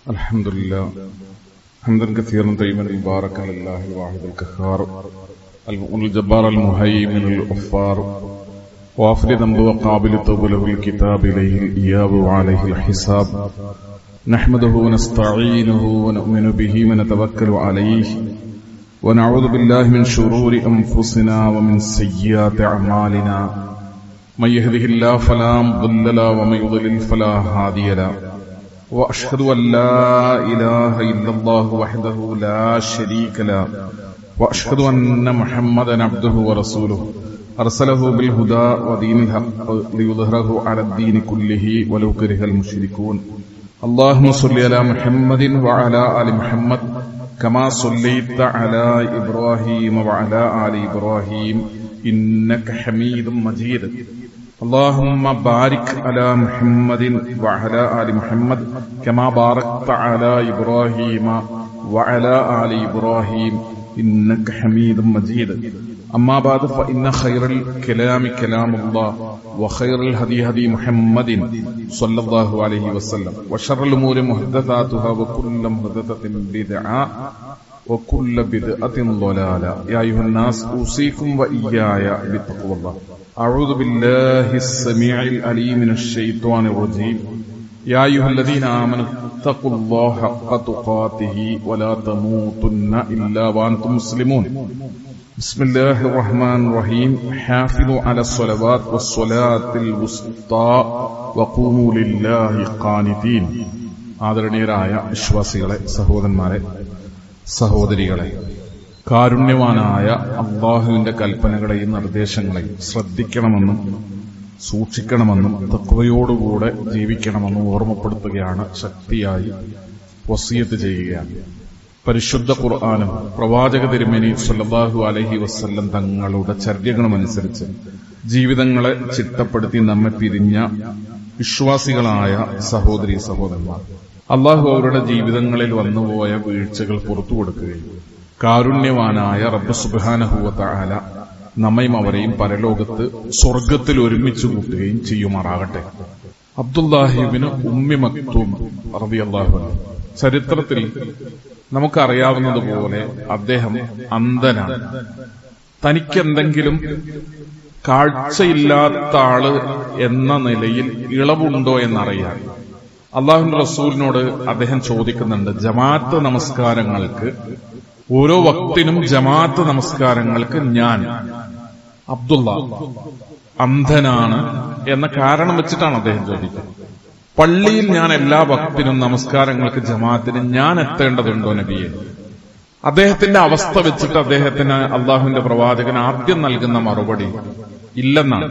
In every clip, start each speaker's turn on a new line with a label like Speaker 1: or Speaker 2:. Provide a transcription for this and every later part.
Speaker 1: الحمد لله حمدا كثيرا طيبا مباركا لله الواحد القهار المؤمن الجبار المهيمن الغفار غافر الذنب وقابل التوب له الكتاب اليه الاياب وعليه الحساب نحمده ونستعينه ونؤمن به ونتوكل عليه ونعوذ بالله من شرور انفسنا ومن سيئات اعمالنا من يهده الله فلا مضل له ومن يضلل فلا هادي له وأشهد أن لا إله إلا الله وحده لا شريك له وأشهد أن محمدا عبده ورسوله أرسله بالهدى ودين الحق ليظهره على الدين كله ولو كره المشركون اللهم صل على محمد وعلى آل محمد كما صليت على إبراهيم وعلى آل إبراهيم إنك حميد مجيد اللهم بارك على محمد وعلى آل محمد كما باركت على إبراهيم وعلى آل إبراهيم إنك حميد مجيد أما بعد فإن خير الكلام كلام الله وخير الهدي هدي محمد صلى الله عليه وسلم وشر الأمور محدثاتها وكل محدثة بدعة وكل بدعة ضلالة يا أيها الناس أوصيكم وإياي بتقوى الله أعوذ بالله السميع العليم من الشيطان الرجيم يا أيها الذين آمنوا اتقوا الله حق تقاته ولا تموتن إلا وأنتم مسلمون بسم الله الرحمن الرحيم حافظوا على الصلوات والصلاة الوسطى وقوموا لله قانتين ആദരണീയരായ വിശ്വാസികളെ, സഹോദരന്മാരെ, സഹോദരികളെ, കാരുണ്യവാനായ അല്ലാഹുവിന്റെ കൽപ്പനകളെയും നിർദ്ദേശങ്ങളെയും ശ്രദ്ധിക്കണമെന്നും സൂക്ഷിക്കണമെന്നും തഖ്വയോടുകൂടെ ജീവിക്കണമെന്നും ഓർമ്മപ്പെടുത്തുകയാണ്, ശക്തിയായി വസിയത്ത് ചെയ്യുകയാണ്. പരിശുദ്ധ ഖുർആനും പ്രവാചക തിരുമേനി സല്ലല്ലാഹു അലൈഹി വസല്ലം തങ്ങളുടെ ചര്യകളുമനുസരിച്ച് ജീവിതങ്ങളെ ചിട്ടപ്പെടുത്തി നമ്മെ പിരിഞ്ഞ വിശ്വാസികളായ സഹോദരീ സഹോദരന്മാർ, അല്ലാഹു അവരുടെ ജീവിതങ്ങളിൽ വന്നുപോയ വീഴ്ചകൾ പുറത്തു കൊടുക്കുകയും കാരുണ്യവാനായ റബ്ബ് സുബ്ഹാനഹു വ തആല നമ്മയും അവരെയും പരലോകത്ത് സ്വർഗത്തിൽ ഒരുമിച്ച് കൂട്ടുകയും ചെയ്യുമാറാകട്ടെ. അബ്ദുല്ലാഹി ഇബ്നു ഉമ്മി മക്തൂം റളിയല്ലാഹു അൻഹു ചരിത്രത്തിൽ നമുക്കറിയാവുന്നതുപോലെ അദ്ദേഹം അന്ധനാണ്. തനിക്കെന്തെങ്കിലും കാഴ്ചയില്ലാത്ത ആള് എന്ന നിലയിൽ ഇളവുണ്ടോ എന്നറിയാൻ അല്ലാഹുവിന്റെ റസൂലിനോട് അദ്ദേഹം ചോദിക്കുന്നുണ്ട്. ജമാഅത്ത് നമസ്കാരങ്ങൾക്ക്, ഓരോ വക്തിനും ജമാഅത്ത് നമസ്കാരങ്ങൾക്ക് ഞാൻ അബ്ദുള്ള അന്ധനാണ് എന്ന കാരണം വെച്ചിട്ടാണ് അദ്ദേഹം ചോദിക്കുന്നത്. പള്ളിയിൽ ഞാൻ എല്ലാ വക്തിനും നമസ്കാരങ്ങൾക്ക് ജമാഅത്തിന് ഞാൻ എത്തേണ്ടതുണ്ടോ നബിയെ? അദ്ദേഹത്തിന്റെ അവസ്ഥ വെച്ചിട്ട് അദ്ദേഹത്തിന് അള്ളാഹുവിന്റെ പ്രവാചകൻ ആദ്യം നൽകുന്ന മറുപടി ഇല്ലെന്നാണ്.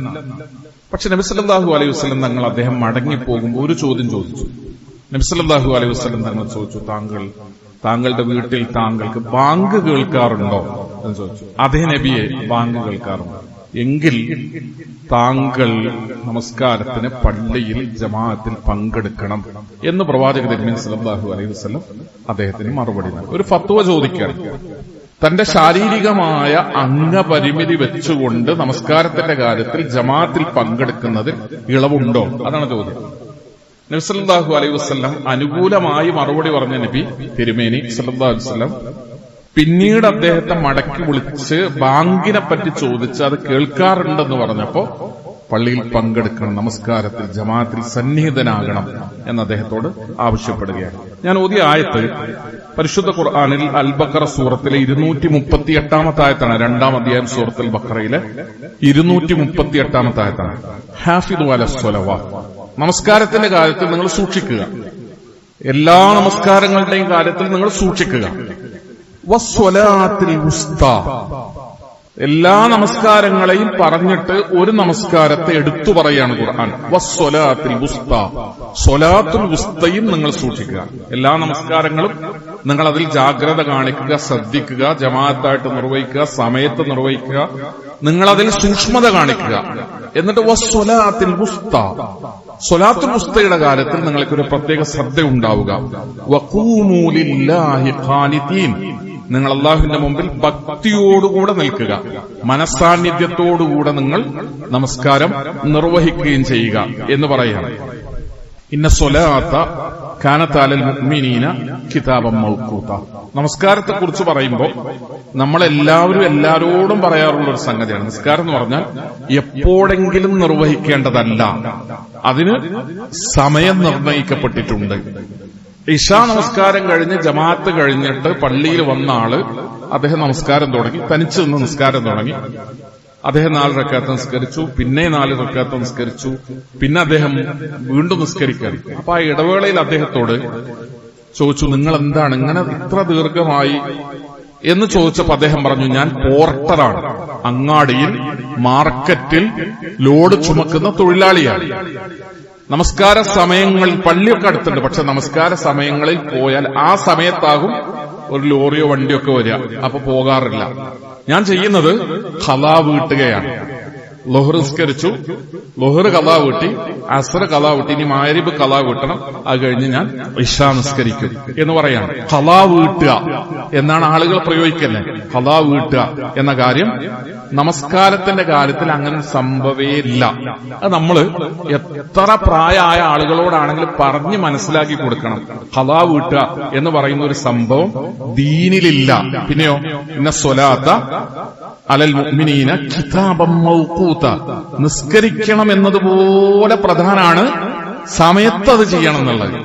Speaker 1: പക്ഷെ നബി സല്ലല്ലാഹു അലൈഹി വസല്ലം തങ്ങൾ അദ്ദേഹം മടങ്ങിപ്പോകുമ്പോൾ ഒരു ചോദ്യം ചോദിച്ചു. നബി സല്ലല്ലാഹു അലൈഹി വസല്ലം തങ്ങൾ ചോദിച്ചു, താങ്കളുടെ വീട്ടിൽ താങ്കൾക്ക് ബാങ്ക് കേൾക്കാറുണ്ടോ എന്ന് ചോദിച്ചു. അതേ നബിയെ, ബാങ്ക് കേൾക്കാറുണ്ട്. എങ്കിൽ താങ്കൾ നമസ്കാരത്തിന് പള്ളിയിൽ ജമാഅത്തിൽ പങ്കെടുക്കണം എന്ന് പ്രവാചക തിരുമേനി സല്ലല്ലാഹു അലൈഹി വസല്ലം അദ്ദേഹത്തിന് മറുപടി നൽകി. ഒരു ഫത്വ ചോദിക്കാൻ, തന്റെ ശാരീരികമായ അംഗപരിമിതി വെച്ചുകൊണ്ട് നമസ്കാരത്തിന്റെ കാര്യത്തിൽ ജമാഅത്തിൽ പങ്കെടുക്കുന്നതിൽ ഇളവുണ്ടോ? അതാണ് ചോദ്യം. നബി സല്ലല്ലാഹു അലൈഹി വസല്ലം അനുകൂലമായി മറുപടി പറഞ്ഞ നബി തിരുമേനി സല്ലല്ലാഹു അലൈഹി വസല്ലം പിന്നീട് അദ്ദേഹത്തെ മടക്കി വിളിച്ച് ബാങ്കിനെ പറ്റി ചോദിച്ച് അത് കേൾക്കാറുണ്ടെന്ന് പറഞ്ഞപ്പോ പള്ളിയിൽ പങ്കെടുക്കണം, നമസ്കാരത്തിൽ ജമാഅത്തിൽ സന്നിഹിതനാകണം എന്ന് അദ്ദേഹത്തോട് ആവശ്യപ്പെടുകയാണ്. ഞാൻ ഓതിയ ആയത്ത് പരിശുദ്ധ ഖുർആനിൽ അൽ ബഖറ സൂറത്തിലെ 238 ആയത്താണ്. 2-ാം അധ്യായം സൂറത്തുൽ ബഖറയിലെ 238 ആയത്താണ്. ഹാഫിദു അലസ് സ്വലവാത്ത്, നമസ്കാരത്തിന്റെ കാര്യത്തിൽ നിങ്ങൾ സൂക്ഷിക്കുക, എല്ലാ നമസ്കാരങ്ങളുടെയും കാര്യത്തിൽ നിങ്ങൾ സൂക്ഷിക്കുക. വസ്വലാത്തിൽ ഉസ്താ, എല്ലാ നമസ്കാരങ്ങളെയും പറഞ്ഞിട്ട് ഒരു നമസ്കാരത്തെ എടുത്തു പറയാണ് ഖുർആൻ. വസ്വലാത്തിൽ ഉസ്താ, സ്വലാത്തുൽ ഉസ്തയും നിങ്ങൾ സൂക്ഷിക്കുക. എല്ലാ നമസ്കാരങ്ങളും നിങ്ങൾ അതിൽ ജാഗ്രത കാണിക്കുക, ശ്രദ്ധിക്കുക, ജമാഅത്തായിട്ട് നിർവഹിക്കുക, സമയത്ത് നിർവഹിക്കുക, നിങ്ങളതിൽ സൂക്ഷ്മത കാണിക്കുക. എന്നിട്ട് വസ്വലാത്തിൽ ഉസ്താ, സ്വലാത്തുൽ ഉസ്തയുടെ കാര്യത്തിൽ നിങ്ങൾക്കൊരു പ്രത്യേക ശ്രദ്ധ ഉണ്ടാവുക. വഖൂമൂ ലില്ലാഹി ഖാനിതീൻ, നിങ്ങൾ അള്ളാഹുവിന്റെ മുമ്പിൽ ഭക്തിയോടുകൂടെ നിൽക്കുക, മനസ്സാന്നിധ്യത്തോടുകൂടെ നിങ്ങൾ നമസ്കാരം നിർവഹിക്കുകയും ചെയ്യുക എന്ന് പറയുകയാണ്. ഇന്ന സ്വലാത്ത കാനത്ത് അലൽ മുഅ്മിനീന കിതാബൻ മൗഖൂത. നമസ്കാരത്തെ കുറിച്ച് പറയുമ്പോൾ നമ്മളെല്ലാവരും എല്ലാവരോടും പറയാറുള്ള ഒരു സംഗതിയാണ്. നമസ്കാരം എന്ന് പറഞ്ഞാൽ എപ്പോഴെങ്കിലും നിർവഹിക്കേണ്ടതല്ല, അതിന് സമയം നിർണയിക്കപ്പെട്ടിട്ടുണ്ട്. ഇശാ നമസ്കാരം കഴിഞ്ഞ് ജമാഅത്ത് കഴിഞ്ഞിട്ട് പള്ളിയിൽ വന്ന ആള് അദ്ദേഹം നമസ്കാരം തുടങ്ങി, തനിച്ച് നിന്ന് നിസ്കാരം തുടങ്ങി. അദ്ദേഹം 4 റക്അത്ത് നിസ്കരിച്ചു, പിന്നെ 4 റക്അത്ത് നിസ്കരിച്ചു, പിന്നെ അദ്ദേഹം വീണ്ടും നിസ്കരിക്കാൻ. അപ്പൊ ആ ഇടവേളയിൽ അദ്ദേഹത്തോട് ചോദിച്ചു, നിങ്ങൾ എന്താണ് ഇങ്ങനെ ഇത്ര ദീർഘമായി എന്ന് ചോദിച്ചപ്പോ അദ്ദേഹം പറഞ്ഞു, ഞാൻ പോർട്ടറാണ്, അങ്ങാടിയിൽ മാർക്കറ്റിൽ ലോഡ് ചുമക്കുന്ന തൊഴിലാളിയാണ്. നമസ്കാര സമയങ്ങളിൽ പള്ളിയൊക്കെ അടുത്തുണ്ട്, പക്ഷെ നമസ്കാര സമയങ്ങളിൽ പോയാൽ ആ സമയത്താകും ഒരു ലോറിയോ വണ്ടിയൊക്കെ വരിക, അപ്പൊ പോകാറില്ല. ഞാൻ ചെയ്യുന്നത് ഖളാ വീട്ടുകയാണ്. ളുഹർ നിസ്കരിച്ചു, ളുഹർ ഖളാ വീട്ടി, അസ്ർ ഖളാ വീട്ടി, ഇനി മഗ്‌രിബ് ഖളാ വീട്ടണം, അത് കഴിഞ്ഞ് ഞാൻ ഇശാ നിസ്കരിക്കും എന്ന് പറയാണ്. ഖളാ വീട്ടുക എന്നാണ് ആളുകൾ പ്രയോഗിക്കുന്നത്. ഖളാ വീട്ടുക എന്ന കാര്യം നമസ്കാരത്തിന്റെ കാര്യത്തിൽ അങ്ങനെ സംഭവേ ഇല്ല. അത് നമ്മള് എത്ര പ്രായമായ ആളുകളോടാണെങ്കിലും പറഞ്ഞ് മനസ്സിലാക്കി കൊടുക്കണം. ഖളാ വീട്ടുക എന്ന് പറയുന്ന ഒരു സംഭവം ദീനിലില്ല. പിന്നെയോ ഇന്ന സ്വലാത്ത അലൽ മുഅ്മിനീന കിതാബൻ മൗഖൂത, നിസ്കരിക്കണം എന്നതുപോലെ പ്രധാനാണ് സമയത്ത് അത് ചെയ്യണം എന്നുള്ളത്.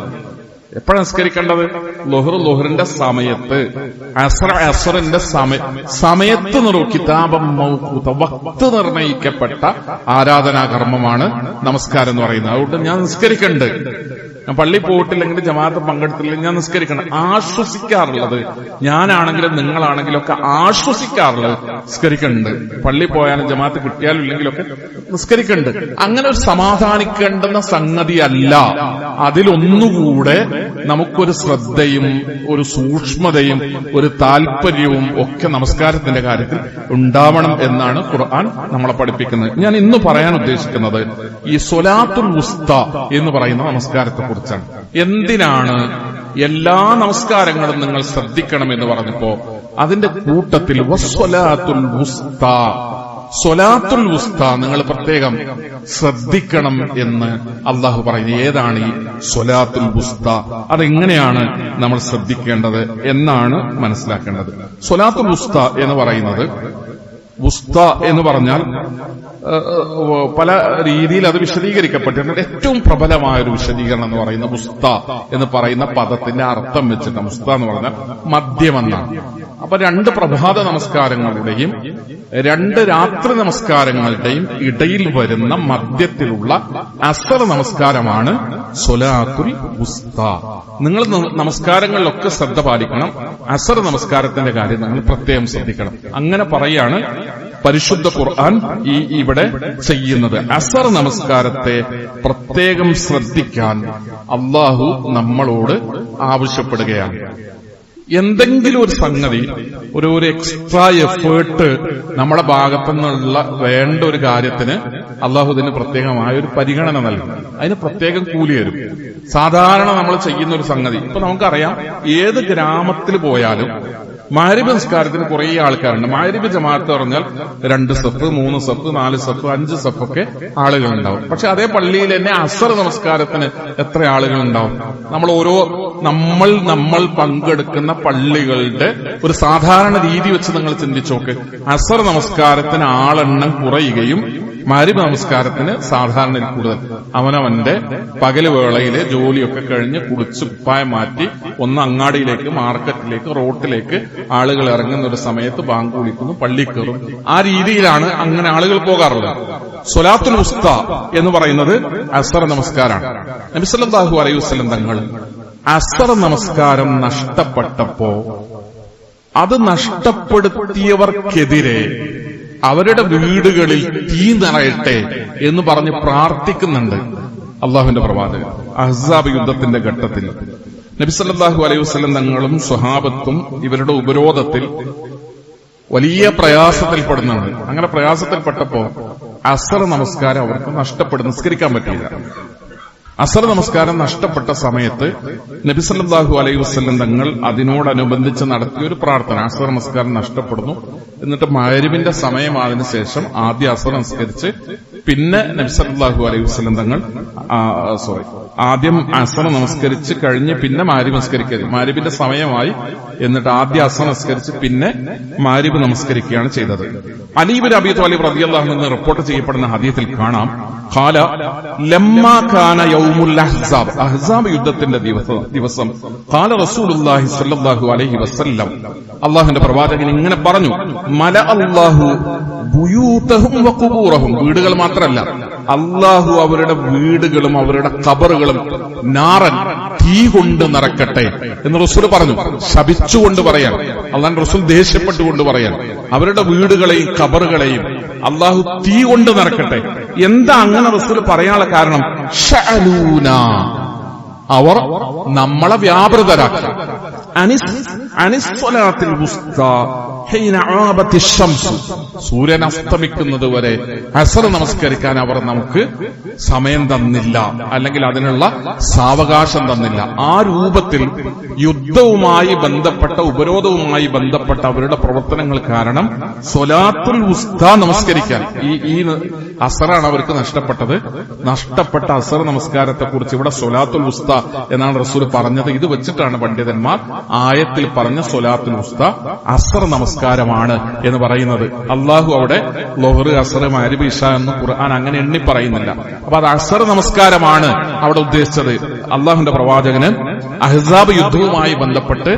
Speaker 1: എപ്പോഴാണ് നിസ്കരിക്കേണ്ടത്? ളുഹറിന്റെ സമയത്ത്, അസ്റിന്റെ സമയത്ത് കിതാബൻ മൗഖൂത, വഖ്ത് നിർണയിക്കപ്പെട്ട ആരാധനാകർമ്മമാണ് നമസ്കാരം എന്ന് പറയുന്നത്. അതുകൊണ്ട് ഞാൻ നിസ്കരിക്കണ്ട്, ഞാൻ പള്ളി പോയിട്ടില്ലെങ്കിൽ ജമാഅത്ത് പങ്കെടുത്തില്ലെങ്കിൽ ഞാൻ നിസ്കരിക്കണം. ആശ്വസിക്കാറുള്ളത് ഞാനാണെങ്കിലും നിങ്ങളാണെങ്കിലും ഒക്കെ ആശ്വസിക്കാറുള്ളത് നിസ്കരിക്കുന്നുണ്ട്. പള്ളി പോയാലും ജമാഅത്ത് കിട്ടിയാലും ഇല്ലെങ്കിലൊക്കെ നിസ്കരിക്കുന്നുണ്ട്. അങ്ങനെ ഒരു സമാധാനിക്കേണ്ടുന്ന സംഗതിയല്ല. അതിലൊന്നുകൂടെ നമുക്കൊരു ശ്രദ്ധയും ഒരു സൂക്ഷ്മതയും ഒരു താല്പര്യവും ഒക്കെ നമസ്കാരത്തിന്റെ കാര്യത്തിൽ ഉണ്ടാവണം എന്നാണ് ഖുർആൻ നമ്മളെ പഠിപ്പിക്കുന്നത്. ഞാൻ ഇന്ന് പറയാൻ ഉദ്ദേശിക്കുന്നത് ഈ സ്വലാത്തുൽ വുസ്ത എന്ന് പറയുന്ന നമസ്കാരത്തെ കുറിച്ചാണ്. എന്തിനാണ് എല്ലാ നമസ്കാരങ്ങളും നിങ്ങൾ ശ്രദ്ധിക്കണം എന്ന് പറഞ്ഞപ്പോ അതിന്റെ കൂട്ടത്തിൽ വസ്വലാത്തുൽ വുസ്ത, സ്വലാത്തുൽ വുസ്ത നിങ്ങൾ പ്രത്യേകം ശ്രദ്ധിക്കണം എന്ന് അള്ളാഹു പറയുന്നു. ഏതാണ് ഈ സ്വലാത്തുൽ വുസ്ത? അതെങ്ങനെയാണ് നമ്മൾ ശ്രദ്ധിക്കേണ്ടത് എന്നാണ് മനസ്സിലാക്കേണ്ടത്. സ്വലാത്തുൽ വുസ്ത എന്ന് പറയുന്നത്, വുസ്ത എന്ന് പറഞ്ഞാൽ പല രീതിയിൽ അത് വിശദീകരിക്കപ്പെട്ടിട്ടുണ്ട്. ഏറ്റവും പ്രബലമായ ഒരു വിശദീകരണം എന്ന് പറയുന്ന വുസ്ത എന്ന് പറയുന്ന പദത്തിന്റെ അർത്ഥം വെച്ചിട്ട്, വുസ്ത എന്ന് പറഞ്ഞാൽ മധ്യമെന്നാണ്. അപ്പൊ 2 പ്രഭാത നമസ്കാരങ്ങളുടെയും 2 രാത്രി നമസ്കാരങ്ങളുടെയും ഇടയിൽ വരുന്ന മധ്യത്തിലുള്ള അസ്ർ നമസ്കാരമാണ് സ്വലാത്തുൽ വുസ്ത. നിങ്ങൾ നമസ്കാരങ്ങളിലൊക്കെ ശ്രദ്ധ പാലിക്കണം. അസ്ർ നമസ്കാരത്തിന്റെ കാര്യം നിങ്ങൾ പ്രത്യേകം ശ്രദ്ധിക്കണം. അങ്ങനെ പറയാണ് പരിശുദ്ധ ഖുർആൻ ഇവിടെ ചെയ്യുന്നത്. അസ്ർ നമസ്കാരത്തെ പ്രത്യേകം ശ്രദ്ധിക്കാൻ അള്ളാഹു നമ്മളോട് ആവശ്യപ്പെടുകയാണ്. എന്തെങ്കിലും ഒരു സംഗതി, ഒരു എക്സ്ട്രാ എഫേർട്ട് നമ്മുടെ ഭാഗത്തുനിന്നുള്ള വേണ്ട ഒരു കാര്യത്തിന് അള്ളാഹു ഇതിന് പ്രത്യേകമായ ഒരു പരിഗണന നൽകും. അതിന് പ്രത്യേകം കൂലി തരും. സാധാരണ നമ്മൾ ചെയ്യുന്ന ഒരു സംഗതി, ഇപ്പൊ നമുക്കറിയാം, ഏത് ഗ്രാമത്തിൽ പോയാലും മഗ്‌രിബ് നിസ്കാരത്തിന് കുറെ ആൾക്കാരുണ്ട്. മഗ്‌രിബ് ജമാഅത്ത് പറഞ്ഞാൽ 2 സഫ് 3 സഫ് 4 സഫ് 5 സഫൊക്കെ ആളുകളുണ്ടാവും. പക്ഷെ അതേ പള്ളിയിൽ തന്നെ അസ്ർ നമസ്കാരത്തിന് എത്ര ആളുകളുണ്ടാവും? നമ്മൾ പങ്കെടുക്കുന്ന പള്ളികളുടെ ഒരു സാധാരണ രീതി വെച്ച് നിങ്ങൾ ചിന്തിച്ചോക്ക്. അസ്ർ നമസ്കാരത്തിന് ആളെണ്ണം കുറയുകയും മഗ്‌രിബ് നമസ്കാരത്തിന് സാധാരണ കൂടുതൽ. അവനവന്റെ പകല് വേളയിലെ ജോലിയൊക്കെ കഴിഞ്ഞ് കുളിച്ച് കുപ്പായം മാറ്റി ഒന്ന് അങ്ങാടിയിലേക്ക്, മാർക്കറ്റിലേക്ക്, റോട്ടിലേക്ക് ആളുകൾ ഇറങ്ങുന്ന ഒരു സമയത്ത് ബാങ്ക് വിളിക്കുന്നു, പള്ളി കയറും. ആ രീതിയിലാണ് അങ്ങനെ ആളുകൾ പോകാറുള്ളത്. സ്വലാത്തുൽ വുസ്ത എന്ന് പറയുന്നത് അസ്ർ നമസ്കാരമാണ്. നബി സല്ലല്ലാഹു അലൈഹി വസല്ലം തങ്ങൾ അസ്ർ നമസ്കാരം നഷ്ടപ്പെട്ടപ്പോ അത് നഷ്ടപ്പെടുത്തിയവർക്കെതിരെ അവരുടെ വീടുകളിൽ തീ നിറയട്ടെ എന്ന് പറഞ്ഞ് പ്രാർത്ഥിക്കുന്നുണ്ട് അള്ളാഹുവിന്റെ പ്രവാചകൻ. അഹ്സാബ് യുദ്ധത്തിന്റെ ഘട്ടത്തിൽ നബി സല്ലല്ലാഹു അലൈഹി വസല്ലം തങ്ങളും സ്വഹാബത്തും ഇവരുടെ ഉപരോധത്തിൽ വലിയ പ്രയാസത്തിൽപ്പെടുന്നുണ്ട്. അങ്ങനെ പ്രയാസത്തിൽപ്പെട്ടപ്പോ അസ്ർ നമസ്കാരം അവർക്ക് നിസ്കരിക്കാൻ പറ്റില്ല. അസ്ർ നമസ്കാരം നഷ്ടപ്പെട്ട സമയത്ത് നബി സല്ലല്ലാഹു അലൈഹി വസല്ലം തങ്ങൾ അതിനോടനുബന്ധിച്ച് നടത്തിയ ഒരു പ്രാർത്ഥന. അസ്ർ നമസ്കാരം നഷ്ടപ്പെടുന്നു, എന്നിട്ട് മഗ്‌രിബിന്റെ സമയമായതിനു ശേഷം ആദ്യ അസ്ർ നമസ്കരിച്ച് പിന്നെ നബി സല്ലല്ലാഹു അലൈഹി വസല്ലം തങ്ങൾ ആദ്യം അസ്ർ നമസ്കരിച്ച് കഴിഞ്ഞ് പിന്നെ മാരിബ് നമസ്കരിക്കരുത്. മാരിബിന്റെ സമയമായി, എന്നിട്ട് ആദ്യം അസ്ർ നമസ്കരിച്ച് പിന്നെ മാരിബ് നമസ്കരിക്കുകയാണ് ചെയ്തത്. അലി ഇബ്നു അബീ ത്വാലിബ് റളിയല്ലാഹു അൻഹു റിപ്പോർട്ട് ചെയ്യപ്പെടുന്ന ഹദീസിൽ കാണാം, ഖാല ലമ്മാ കാന യൗമുൽ അഹ്സാബ്, അഹ്സാബ് യുദ്ധത്തിന്റെ ദിവസം ഖാല റസൂലുള്ളാഹി സ്വല്ലല്ലാഹു അലൈഹി വസല്ലം, അല്ലാഹുവിന്റെ പ്രവാചകൻ ഇങ്ങനെ പറഞ്ഞു, മല അല്ലാഹു ബുയൂതഹും വഖുബൂറഹും, വീടുകൾ മാത്രമല്ല, അല്ലാഹു അവരുടെ വീടുകളും അവരുടെ ഖബറുകളും നാറൻ, തീ കൊണ്ട് നിറക്കട്ടെ എന്ന് റസൂൽ പറഞ്ഞു. ശപിച്ചുകൊണ്ട് പറയാൻ, അല്ലാഹു റസൂൽ ദേഷ്യപ്പെട്ടുകൊണ്ട് പറയാൻ, അവരുടെ വീടുകളെയും ഖബറുകളെയും അല്ലാഹു തീ കൊണ്ട് നിറക്കട്ടെ. എന്താ അങ്ങനെ റസൂൽ പറയാനുള്ള കാരണം? ശഅലൂന, അവർ നമ്മളെ വ്യാപൃതരാക്കി. അനിസ്വലാത്തിൽ വുസ്താ ഹീന ആബത്തി ശംസ്, സൂര്യൻ അസ്തമിക്കുന്നത് വരെ അസ്ർ നമസ്കരിക്കാൻ അവർ നമുക്ക് സമയം തന്നില്ല, അല്ലെങ്കിൽ അതിനുള്ള സാവകാശം തന്നില്ല. ആ രൂപത്തിൽ യുദ്ധവുമായി ബന്ധപ്പെട്ട, ഉപരോധവുമായി ബന്ധപ്പെട്ട അവരുടെ പ്രവർത്തനങ്ങൾ കാരണം സ്വലാത്തുൽ വുസ്താ നമസ്കരിക്കാൻ, ഈ അസറാണ് അവർക്ക് നഷ്ടപ്പെട്ടത്. നഷ്ടപ്പെട്ട അസർ നമസ്കാരത്തെ കുറിച്ച് ഇവിടെ സ്വലാത്തുൽ വുസ്ത എന്നാണ് റസൂൽ പറഞ്ഞത്. ഇത് വെച്ചിട്ടാണ് പണ്ഡിതന്മാർ ആയത്തിൽ പറഞ്ഞ സ്വലാത്തുൽ വുസ്ത അസർ നമസ്കാരമാണ് എന്ന് പറയുന്നത്. അള്ളാഹു അവിടെ ലോഹർ, അസർ, മഗ്രിബ്, ഇശാ എന്ന് ഖുർആൻ അങ്ങനെ എണ്ണി പറയുന്നില്ല. അപ്പൊ അത് അസർ നമസ്കാരമാണ് അവിടെ ഉദ്ദേശിച്ചത്. അള്ളാഹുവിന്റെ പ്രവാചകന് അഹ്സാബ് യുദ്ധവുമായി ബന്ധപ്പെട്ട്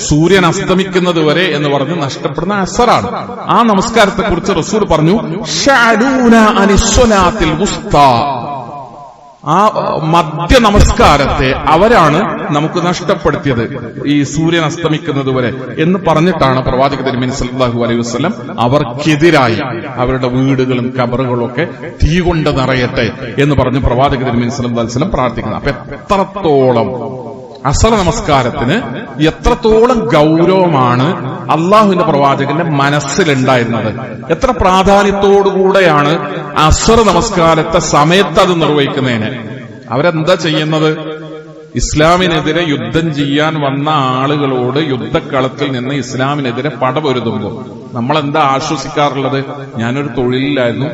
Speaker 1: സൂര്യൻ അസ്തമിക്കുന്നത് വരെ എന്ന് പറഞ്ഞ് നഷ്ടപ്പെടുന്ന അസറാണ്. ആ നമസ്കാരത്തെ കുറിച്ച് റസൂൽ പറഞ്ഞു, ശഅലൂന അനിസ്വലാത്തിൽ വുസ്താ, ആ മധ്യ നമസ്കാരത്തെ അവരാണ് നമുക്ക് നഷ്ടപ്പെടുത്തിയത്, ഈ സൂര്യൻ അസ്തമിക്കുന്നത് വരെ എന്ന് പറഞ്ഞിട്ടാണ് പ്രവാചക തിരുമേനി സല്ലല്ലാഹു അലൈഹി വസല്ലം അവർക്കെതിരായി അവരുടെ വീടുകളും ഖബറുകളും ഒക്കെ തീ കൊണ്ട് നിറയട്ടെ എന്ന് പറഞ്ഞ് പ്രവാചക തിരുമേനി സല്ലല്ലാഹു അലൈഹി വസല്ലം പ്രാർത്ഥിക്കുന്നത്. അപ്പൊ എത്രത്തോളം അസർ നമസ്കാരത്തിന് എത്രത്തോളം ഗൗരവമാണ് അള്ളാഹുവിന്റെ പ്രവാചകന്റെ മനസ്സിലുണ്ടായിരുന്നത്, എത്ര പ്രാധാന്യത്തോടുകൂടെയാണ് അസർ നമസ്കാരത്തെ സമയത്ത് അത് നിർവഹിക്കുന്നതിന്. അവരെന്താ ചെയ്യുന്നത്? ഇസ്ലാമിനെതിരെ യുദ്ധം ചെയ്യാൻ വന്ന ആളുകളോട് യുദ്ധക്കളത്തിൽ നിന്ന് ഇസ്ലാമിനെതിരെ പടപൊരുതുമ്പോൾ നമ്മളെന്താ ആശ്വസിക്കാറുള്ളത്? ഞാനൊരു തൊഴിലിലായിരുന്നു,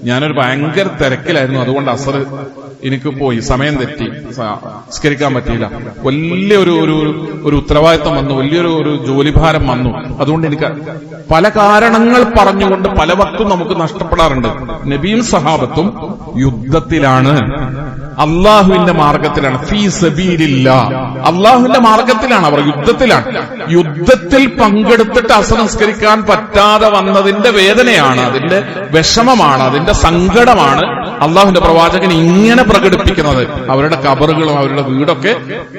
Speaker 1: ഞാനൊരു ഭയങ്കര തിരക്കിലായിരുന്നു, അതുകൊണ്ട് അസർ എനിക്ക് പോയി, സമയം തെറ്റി, നിസ്കരിക്കാൻ പറ്റിയില്ല, വലിയൊരു ഒരു ഉത്തരവാദിത്തം വന്നു, വലിയൊരു ജോലിഭാരം വന്നു, അതുകൊണ്ട് എനിക്ക് പല കാരണങ്ങൾ പറഞ്ഞുകൊണ്ട് പല വക്തും നമുക്ക് നഷ്ടപ്പെടാറുണ്ട്. നബിയും സഹാബത്തും യുദ്ധത്തിലാണ്, അള്ളാഹുവിന്റെ മാർഗത്തിലാണ്, ഫീ സബീലില്ലാഹ്, അള്ളാഹുവിന്റെ മാർഗത്തിലാണ്, അവർ യുദ്ധത്തിലാണ്. യുദ്ധത്തിൽ പങ്കെടുത്തിട്ട് അസർ നിസ്കരിക്കാൻ പറ്റാതെ വന്നതിന്റെ വേദനയാണ്, അതിന്റെ വിഷമമാണ്, അതിന്റെ സങ്കടമാണ് അള്ളാഹുവിന്റെ പ്രവാചകൻ ഇങ്ങനെ പ്രകടിപ്പിക്കുന്നത്. അവരുടെ ഖബറുകളും അവരുടെ വീടൊക്കെ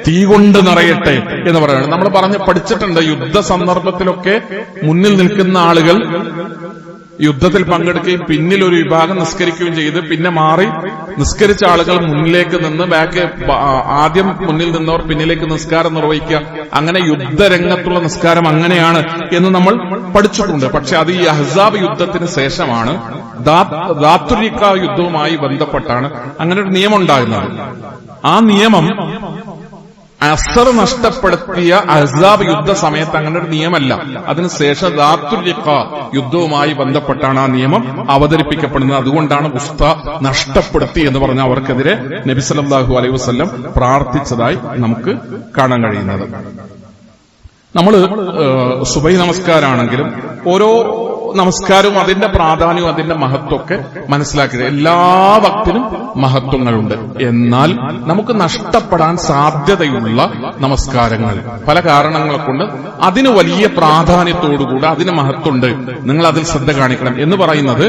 Speaker 1: തീ കൊണ്ട് നിറയട്ടെ എന്ന് പറയുന്നത് നമ്മൾ പഠിച്ചിട്ടുണ്ട്. യുദ്ധ സന്ദർഭത്തിലൊക്കെ മുന്നിൽ നിൽക്കുന്ന ആളുകൾ യുദ്ധത്തിൽ പങ്കെടുക്കുകയും പിന്നിൽ ഒരു വിഭാഗം നിസ്കരിക്കുകയും ചെയ്ത് പിന്നെ മാറി നിസ്കരിച്ച ആളുകൾ മുന്നിലേക്ക് നിന്ന് ആദ്യം മുന്നിൽ നിന്നവർ പിന്നിലേക്ക് നിസ്കാരം നിർവഹിക്കുക, അങ്ങനെ യുദ്ധരംഗത്തുള്ള നിസ്കാരം അങ്ങനെയാണ് എന്ന് നമ്മൾ പഠിച്ചിട്ടുണ്ട്. പക്ഷെ അത് ഈ അഹ്സാബ് യുദ്ധത്തിന് ശേഷമാണ്, ദാത്തുരിക്ക യുദ്ധവുമായി ബന്ധപ്പെട്ടാണ് അങ്ങനെ ഒരു നിയമം ഉണ്ടാകുന്നത്. ആ നിയമം അസർ നഷ്ടപ്പെടുത്തിയ അഹ്സാബ് യുദ്ധ സമയത്ത് അങ്ങനെ ഒരു നിയമമല്ല. അതിനുശേഷം ദാത്തുരിക്ക യുദ്ധവുമായി ബന്ധപ്പെട്ടാണ് ആ നിയമം അവതരിപ്പിക്കപ്പെടുന്നത്. അതുകൊണ്ടാണ് വുസ്ത നഷ്ടപ്പെടുത്തി എന്ന് പറഞ്ഞ അവർക്കെതിരെ നബി സല്ലല്ലാഹു അലൈഹി വസല്ലം പ്രാർത്ഥിച്ചതായി നമുക്ക് കാണാൻ കഴിയുന്നത്. നമ്മൾ സുബഹി നമസ്കാരമാണെങ്കിലും ഓരോ നമസ്കാരവും അതിന്റെ പ്രാധാന്യവും അതിന്റെ മഹത്വമൊക്കെ മനസ്സിലാക്കുക. എല്ലാ വക്തിനും മഹത്വങ്ങളുണ്ട്. എന്നാൽ നമുക്ക് നഷ്ടപ്പെടാൻ സാധ്യതയുള്ള നമസ്കാരങ്ങൾ പല കാരണങ്ങളെ കൊണ്ട് അതിന് വലിയ പ്രാധാന്യത്തോടുകൂടി അതിന് മഹത്വമുണ്ട്, നിങ്ങൾ അതിൽ ശ്രദ്ധ കാണിക്കണം എന്ന് പറയുന്നത്,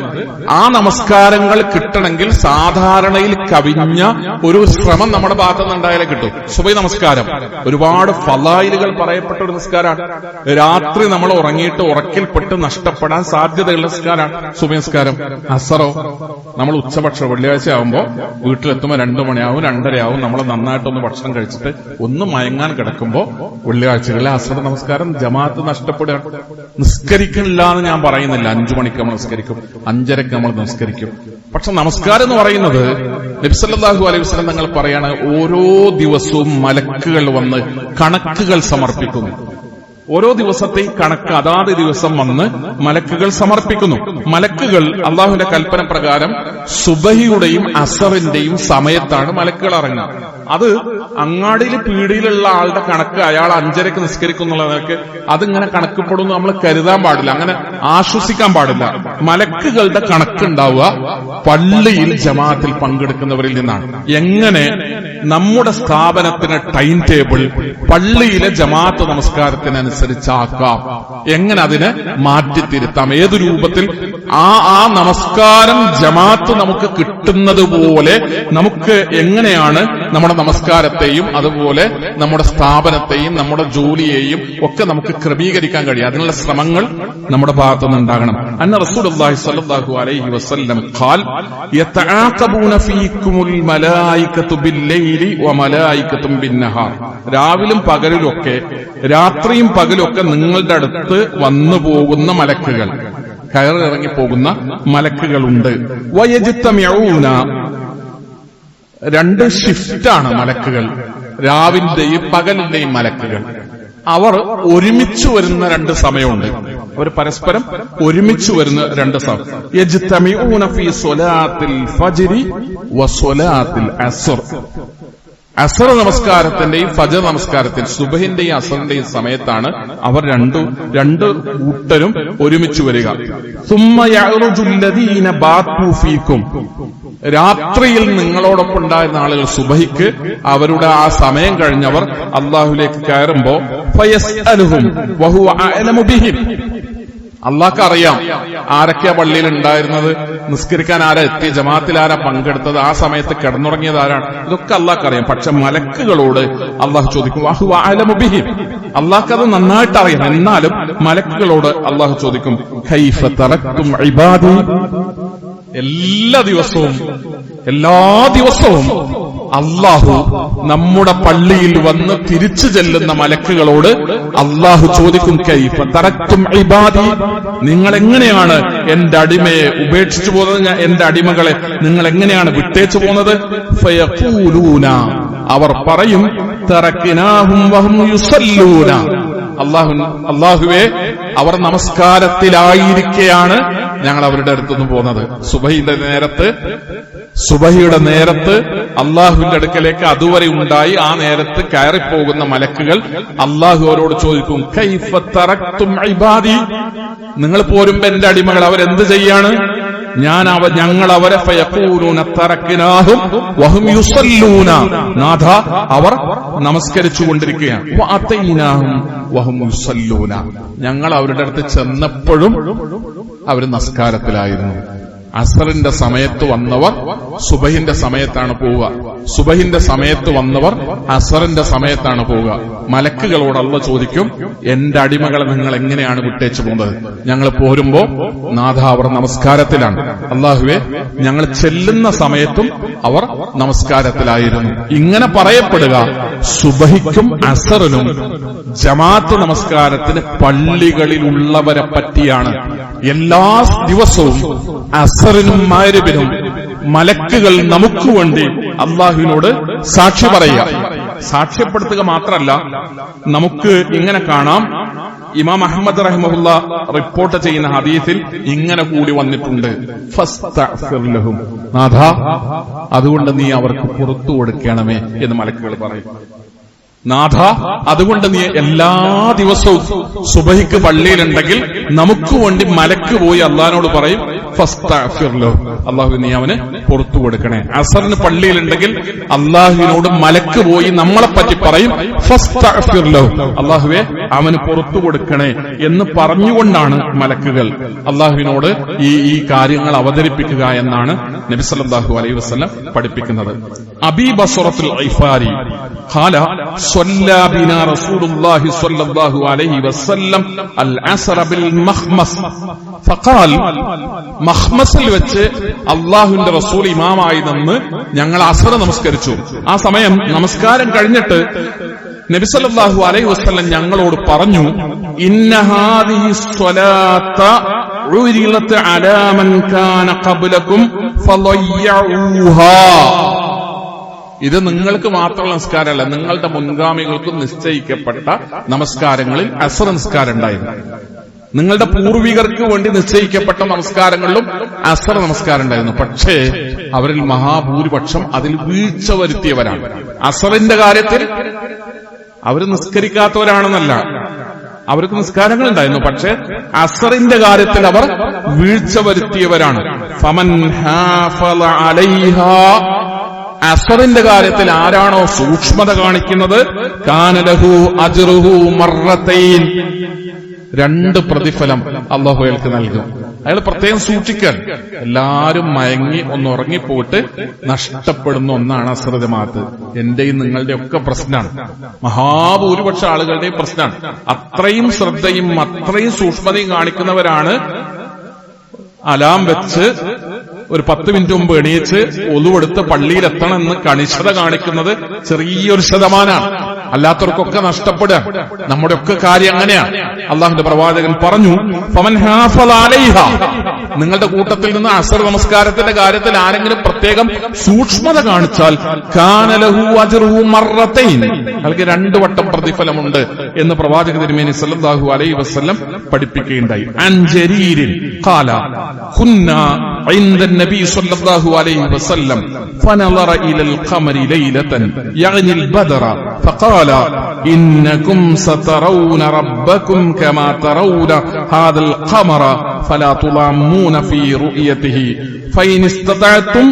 Speaker 1: ആ നമസ്കാരങ്ങൾ കിട്ടണമെങ്കിൽ സാധാരണയിൽ കവിഞ്ഞ ഒരു ശ്രമം നമ്മുടെ ഭാഗത്തുനിന്നുണ്ടായാലേ കിട്ടും. സുബഹി നമസ്കാരം ഒരുപാട് ഫളായിലുകൾ പറയപ്പെട്ട ഒരു നിസ്കാരമാണ്. രാത്രി നമ്മൾ ഉറങ്ങിയിട്ട് ഉറക്കിൽപ്പെട്ട് നഷ്ടപ്പെടാൻ സാധ്യതയുള്ള നിസ്കാരമാണ് സുബഹി നിസ്കാരം. അസറോ നമ്മൾ ഉച്ചഭക്ഷണം വെള്ളിയാഴ്ച ആകുമ്പോൾ വീട്ടിലെത്തുമ്പോൾ 2 മണിയാവും 2:30 നമ്മൾ നന്നായിട്ടൊന്ന് ഭക്ഷണം കഴിച്ചിട്ട് ഒന്ന് മയങ്ങാൻ കിടക്കുമ്പോൾ വെള്ളിയാഴ്ചകളിലെ അസർ നമസ്കാരം ജമാഅത്ത് നഷ്ടപ്പെടുകയാണ്. നിസ്കരിക്കണില്ല എന്ന് ഞാൻ പറയുന്നില്ല, 5 മണിക്ക് നമ്മൾ നിസ്കരിക്കും, 5:30 നമ്മൾ നിസ്കരിക്കും. പക്ഷെ നമസ്കാരം എന്ന് പറയുന്നത് നബി സല്ലല്ലാഹു അലൈഹി വസല്ലം തങ്ങൾ പറയാണ്, ഓരോ ദിവസവും മലക്കുകൾ വന്ന് കണക്കുകൾ സമർപ്പിക്കുന്നു. ഓരോ ദിവസത്തെയും കണക്ക് അതാത് ദിവസം വന്ന് മലക്കുകൾ സമർപ്പിക്കുന്നു. മലക്കുകൾ അള്ളാഹുവിന്റെ കൽപ്പന പ്രകാരം സുബഹിയുടെയും അസറിന്റെയും സമയത്താണ് മലക്കുകൾ ഇറങ്ങുന്നത്. അത് അങ്ങാടിയിൽ പീടിയിലുള്ള ആളുടെ കണക്ക് അയാൾ 5:30 നിസ്കരിക്കുന്നുള്ളതൊക്കെ അതിങ്ങനെ കണക്കപ്പെടുന്നു നമ്മൾ കരുതാൻ പാടില്ല, അങ്ങനെ ആശ്വസിക്കാൻ പാടില്ല. മലക്കുകളുടെ കണക്കുണ്ടാവുക പള്ളിയിൽ ജമാഅത്തിൽ പങ്കെടുക്കുന്നവരിൽ നിന്നാണ്. എങ്ങനെ നമ്മുടെ സ്ഥാപനത്തിന് ടൈം ടേബിൾ പള്ളിയിലെ ജമാഅത്ത് നമസ്കാരത്തിനനുസരിച്ചാക്കാം, എങ്ങനെ അതിനെ മാറ്റിത്തിരുത്താം, ഏത് രൂപത്തിൽ ആ നമസ്കാരം ജമാഅത്ത് നമുക്ക് കിട്ടുന്നത് പോലെ നമുക്ക് എങ്ങനെയാണ് നമ്മുടെ നമസ്കാരത്തെയും അതുപോലെ നമ്മുടെ സ്ഥാപനത്തെയും നമ്മുടെ ജോലിയെയും ഒക്കെ നമുക്ക് ക്രമീകരിക്കാൻ കഴിയും. അതിനുള്ള ശ്രമങ്ങൾ നമ്മുടെ ഭാഗത്തുനിന്ന് ഉണ്ടാകണം. അന്ന റസൂലുള്ളാഹി സ്വല്ലല്ലാഹു അലൈഹി വസല്ലം ഖാൽ യതആഖബൂന ഫീകുമുൽ മലായികതു ബില്ലൈലി വമലായികതും ബിന്നഹാർ. രാവിലും പകലിലൊക്കെ രാത്രിയും പകലൊക്കെ നിങ്ങളുടെ അടുത്ത് വന്നു പോകുന്ന മലക്കുകൾ, കയറിറങ്ങി പോകുന്ന മലക്കുകളുണ്ട്. വയജ്തമിഊന, 2 ഷിഫ്റ്റാണ് മലക്കുകൾ, രാവിന്റെയും പകലിന്റെയും മലക്കുകൾ. അവർ ഒരുമിച്ച് വരുന്ന 2 സമയമുണ്ട്. അവർ പരസ്പരം ഒരുമിച്ച് വരുന്ന 2 സമയം. യജ്തമിഊന ഫീ സ്വലാത്തിൽ ഫജ്രി വസ്വലാത്തിൽ അസ്ർ. അസർ നമസ്കാരത്തിന്റെയും ഫജർ നമസ്കാരത്തിൽ സുബഹിന്റെയും അസറിന്റെയും സമയത്താണ് അവർ രണ്ട് കൂട്ടരും ഒരുമിച്ച് വരിക. സുമ്മ യഅ്റുജുൽ ലദീന ബാതു ഫീകും. രാത്രിയിൽ നിങ്ങളോടൊപ്പം ഉണ്ടായിരുന്ന ആളുകൾ സുബഹിക്ക് അവരുടെ ആ സമയം കഴിഞ്ഞവർ അള്ളാഹുലേക്ക് കയറുമ്പോ ഫയസ്അലുഹും വഹുവ അഅലമു ബിഹിം. അള്ളാഹ്ക്ക് അറിയാം ആരൊക്കെയാ പള്ളിയിൽ ഉണ്ടായിരുന്നത്, നിസ്കരിക്കാൻ ആരാ എത്തി, ജമാഅത്തിൽ ആരാ പങ്കെടുത്തത്, ആ സമയത്ത് കിടന്നുറങ്ങിയത് ആരാണ്, ഇതൊക്കെ അള്ളാഹ്ക്ക് അറിയാം. പക്ഷെ മലക്കുകളോട് അള്ളാഹു ചോദിക്കും വഹുവ അഅലമു ബിഹിം. അള്ളാഹ്ക്ക് അത് നന്നായിട്ട് അറിയാം. എന്നാലും മലക്കുകളോട് അള്ളാഹു ചോദിക്കും കൈഫ തറക്തും ഇബാദി. എല്ലാ ദിവസവും അള്ളാഹു നമ്മുടെ പള്ളിയിൽ വന്ന് തിരിച്ചു ചെല്ലുന്ന മലക്കുകളോട് അള്ളാഹു ചോദിക്കും കൈഫ തറക്തും ഇബാദി, നിങ്ങൾ എങ്ങനെയാണ് എന്റെ അടിമയെ ഉപേക്ഷിച്ചു പോകുന്നത്, എന്റെ അടിമകളെ നിങ്ങൾ എങ്ങനെയാണ് വിട്ടേച്ചു പോകുന്നത്? ഫയഖൂലൂന, അവർ പറയും തറക്കിനാഹും വഹും യുസല്ലൂന. അള്ളാഹുവേ, അവർ നമസ്കാരത്തിലായിരിക്കെയാണ് ഞങ്ങൾ അവരുടെ അടുത്തുനിന്ന് പോകുന്നത്. സുബഹിയുടെ നേരത്ത് അള്ളാഹുവിന്റെ അടുക്കലേക്ക് അതുവരെ ഉണ്ടായി ആ നേരത്ത് കയറിപ്പോകുന്ന മലക്കുകൾ അള്ളാഹു അവരോട് ചോദിക്കും കൈഫ തറക്തും ഇബാദി, നിങ്ങൾ പോരുമ്പോ എന്റെ അടിമകൾ അവരെന്ത് ചെയ്യാണ്? ഞങ്ങൾ അവരെ ഫയഖൂലൂന തറക്നാഹും വഹും യുസല്ലൂന. നാഥ, അവർ നമസ്കരിച്ചു കൊണ്ടിരിക്കുകയാണ്. വഅതൈനാഹും വഹും യുസല്ലൂന. ഞങ്ങൾ അവരുടെ അടുത്ത് ചെന്നപ്പോഴും അവർ നമസ്കാരത്തിലായിരുന്നു. അസറിന്റെ സമയത്ത് വന്നവർ സുബഹിന്റെ സമയത്താണ് പോവുക, സുബഹിന്റെ സമയത്ത് വന്നവർ അസറിന്റെ സമയത്താണ് പോവുക. മലക്കുകളോട് അല്ലാഹു ചോദിക്കും എന്റെ അടിമകളെ നിങ്ങൾ എങ്ങനെയാണ് വിട്ടേച്ചു പോകുന്നത്? ഞങ്ങൾ പോരുമ്പോ നാഥ അവർ നമസ്കാരത്തിലാണ്. അല്ലാഹുവേ, ഞങ്ങൾ ചെല്ലുന്ന സമയത്തും അവർ നമസ്കാരത്തിലായിരുന്നു. ഇങ്ങനെ പറയപ്പെടുക സുബഹിക്കും അസറിനും ജമാഅത്ത് നമസ്കാരത്തിന് പള്ളികളിലുള്ളവരെ പറ്റിയാണ്. എല്ലാ ദിവസവും അസറിനും മഗ്രിബിനും മലക്കുകൾ നമുക്ക് വേണ്ടി അള്ളാഹുവിനോട് സാക്ഷി പറയുക. സാക്ഷ്യപ്പെടുത്തുക മാത്രമല്ല, നമുക്ക് ഇങ്ങനെ കാണാം, ഇമാം അഹ്മദ് റഹിമഹുല്ല റിപ്പോർട്ട് ചെയ്യുന്ന ഹദീസിൽ ഇങ്ങനെ കൂടി വന്നിട്ടുണ്ട്, ഫസ്തഗ്ഫിർ ലഹും, നാഥ അതുകൊണ്ട് നീ അവർക്ക് പുറത്തു കൊടുക്കണമേ എന്ന് മലക്കുകൾ പറയും. നാഥ അതുകൊണ്ട് നീ എല്ലാ ദിവസവും സുബഹിക്ക് പള്ളിയിലുണ്ടെങ്കിൽ നമുക്ക് വേണ്ടി മലക്ക് പോയി അള്ളാഹിനോട് പറയും ഫസ്തഗ്ഫിർ ലഹു, അള്ളാഹു നീ അവന് പുറത്തു കൊടുക്കണേ. അസറിന് പള്ളിയിലുണ്ടെങ്കിൽ അള്ളാഹുവിനോട് മലക്ക് പോയി നമ്മളെ പറ്റി പറയും ഫസ്തഗ്ഫിർ ലഹു, അള്ളാഹുവെ അവന് പുറത്തു കൊടുക്കണേ എന്ന് പറഞ്ഞുകൊണ്ടാണ് മലക്കുകൾ അള്ളാഹുവിനോട് ഈ കാര്യങ്ങൾ അവതരിപ്പിക്കുക എന്നാണ് നബി സല്ലല്ലാഹു അലൈഹി വസല്ലം പഠിപ്പിക്കുന്നത്. അബീ ബസ്റത്തുൽ ഗിഫാരി ഖാല صلى بنا رسول الله صلى الله عليه وسلم العصر بالمخمس فقال മഖ്മസിൽ വെച്ച് അള്ളാഹുവിന്റെ റസൂൽ ഇമാമായി നിന്ന് ഞങ്ങൾ അസ്ർ നമസ്കരിച്ചു. ആ സമയം നമസ്കാരം കഴിഞ്ഞിട്ട് നബി സല്ലല്ലാഹു അലൈഹി വസല്ലം ഞങ്ങളോട് പറഞ്ഞു, ഇന്ന ഹാദിഹി സ്വലാത്ത ഉരിലത് അലാ മൻ കാന ഖബ്ലകും ഫളയ്യഊഹാ. ഇത് നിങ്ങൾക്ക് മാത്രമുള്ള നമസ്കാരമല്ല, നിങ്ങളുടെ മുൻഗാമികൾക്കും നിശ്ചയിക്കപ്പെട്ട നമസ്കാരങ്ങളിൽ അസ്ർ നമസ്കാരം ഉണ്ടായിരുന്നു. നിങ്ങളുടെ പൂർവികർക്ക് വേണ്ടി നിശ്ചയിക്കപ്പെട്ട നമസ്കാരങ്ങളിലും അസ്ർ നമസ്കാരം ഉണ്ടായിരുന്നു. പക്ഷേ അവരിൽ മഹാഭൂരിപക്ഷം അതിൽ വീഴ്ച വരുത്തിയവരാണ്. അസ്റിന്റെ കാര്യത്തിൽ അവർ നിസ്കരിക്കാത്തവരാണെന്നല്ല, അവർക്ക് നിസ്കാരങ്ങൾ ഉണ്ടായിരുന്നു. പക്ഷേ അസ്റിന്റെ കാര്യത്തിൽ അവർ വീഴ്ച വരുത്തിയവരാണ്. ഫമൻ ഹാഫള അലൈഹാ, അസ്റിന്റെ കാര്യത്തിൽ ആരാണോ സൂക്ഷ്മത കാണിക്കുന്നത്, കാനലഹു അജ്റുഹു മർറതൈൻ, 2 പ്രതിഫലം അല്ലാഹു അയാൾക്ക് നൽകും. അയാൾ പ്രത്യേകം സൂക്ഷിക്കാൻ. എല്ലാരും മയങ്ങി ഒന്ന് ഉറങ്ങിപ്പോയിട്ട് നഷ്ടപ്പെടുന്ന ഒന്നാണ് അസ്ർ ജമാഅത്ത്. എന്റെയും നിങ്ങളുടെ ഒക്കെ പ്രശ്നമാണ്, മഹാഭൂരിപക്ഷ ആളുകളുടെയും പ്രശ്നമാണ്. അത്രയും ശ്രദ്ധയും അത്രയും സൂക്ഷ്മതയും കാണിക്കുന്നവരാണ് അലാം വെച്ച് ഒരു 10 മിനിറ്റ് മുമ്പ് എണീച്ച് ഒലുവെടുത്ത് പള്ളിയിലെത്തണമെന്ന് കണിശത കാണിക്കുന്നത് ചെറിയൊരു ശതമാനമാണ്. അല്ലാത്തവർക്കൊക്കെ നഷ്ടപ്പെടുക. നമ്മുടെയൊക്കെ കാര്യം അങ്ങനെയാണ്. അള്ളാഹുന്റെ പ്രവാചകൻ പറഞ്ഞു, ഫമൻ ഹാഫള അലൈഹാ, നിങ്ങളുടെ കൂട്ടത്തിൽ നിന്ന് അസ്ർ നമസ്കാരത്തിന്റെ കാര്യത്തിൽ ആരെങ്കിലും പ്രത്യേകം സൂക്ഷ്മത കാണിച്ചാൽ കാനലഹു അജ്റുഹു മർറതൈൻ, അയാൾക്ക് 2 വട്ടം പ്രതിഫലമുണ്ട് എന്ന് പ്രവാചക തിരുമേനി സല്ലല്ലാഹു അലൈഹി വസല്ലം പഠിപ്പിക്കുകയുണ്ടായി. അൻ ജരീരിൻ ഖാല കുന്നാ عند النبي صلى الله عليه وسلم فنظر إلى القمر ليلة يعني البدر فقال إنكم سترون ربكم كما ترون هذا القمر فلا تضامون في رؤيته فإن استطعتم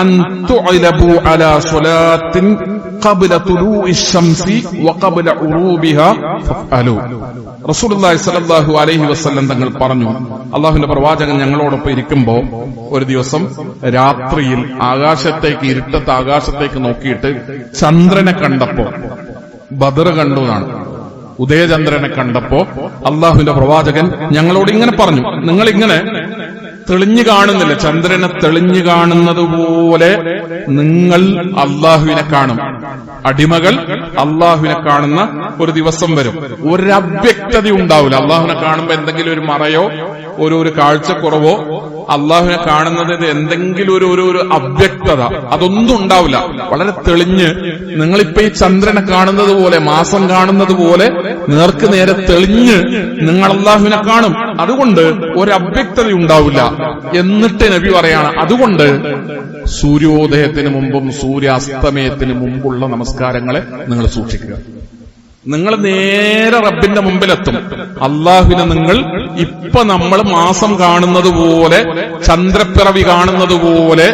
Speaker 1: أن تعلبوا على صلاة قبل طلوع الشمس وقبل غروبها فافعلوا. റസൂലുള്ളാഹി സ്വല്ലല്ലാഹു അലൈഹി വസല്ലം തങ്ങൾ പറഞ്ഞു, അള്ളാഹുവിന്റെ പ്രവാചകൻ ഞങ്ങളോടൊപ്പം ഇരിക്കുമ്പോ ഒരു ദിവസം രാത്രിയിൽ ആകാശത്തേക്ക്, ഇരുട്ടത്ത് ആകാശത്തേക്ക് നോക്കിയിട്ട് ചന്ദ്രനെ കണ്ടപ്പോ, ബദർ കണ്ടു എന്നാണ്, ഉദയചന്ദ്രനെ കണ്ടപ്പോ അള്ളാഹുവിന്റെ പ്രവാചകൻ ഞങ്ങളോട് ഇങ്ങനെ പറഞ്ഞു, നിങ്ങളിങ്ങനെ തെളിഞ്ഞു കാണുന്നില്ല, ചന്ദ്രനെ തെളിഞ്ഞു കാണുന്നത് പോലെ നിങ്ങൾ അള്ളാഹുവിനെ കാണും. അടിമകൾ അള്ളാഹുവിനെ കാണുന്ന ഒരു ദിവസം വരും. ഒരവ്യക്തത ഉണ്ടാവില്ല. അള്ളാഹുവിനെ കാണുമ്പോ എന്തെങ്കിലും ഒരു മറയോ ഒരു കാഴ്ചക്കുറവോ, അള്ളാഹുവിനെ കാണുന്നതിന് എന്തെങ്കിലും ഒരു അവ്യക്തത, അതൊന്നും ഉണ്ടാവില്ല. വളരെ തെളിഞ്ഞ് നിങ്ങളിപ്പോ ഈ ചന്ദ്രനെ കാണുന്നത് പോലെ, മാസം കാണുന്നത് പോലെ നേർക്ക് നേരെ തെളിഞ്ഞ് നിങ്ങൾ അള്ളാഹുവിനെ കാണും. അതുകൊണ്ട് ഒരവ്യക്തത ഉണ്ടാവില്ല. എന്നിട്ട് നബി പറയാണ്, അതുകൊണ്ട് സൂര്യോദയത്തിന് മുമ്പും സൂര്യാസ്തമയത്തിന് മുമ്പുള്ള നമസ്കാരങ്ങളെ നിങ്ങൾ സൂക്ഷിക്കുക. നിങ്ങൾ നേരെ റബ്ബിന്റെ മുമ്പിലെത്തും. അള്ളാഹുവിനെ നിങ്ങൾ ഇപ്പൊ നമ്മൾ മാസം കാണുന്നത് പോലെ, ചന്ദ്രപ്പിറവി കാണുന്നത് പോലെ,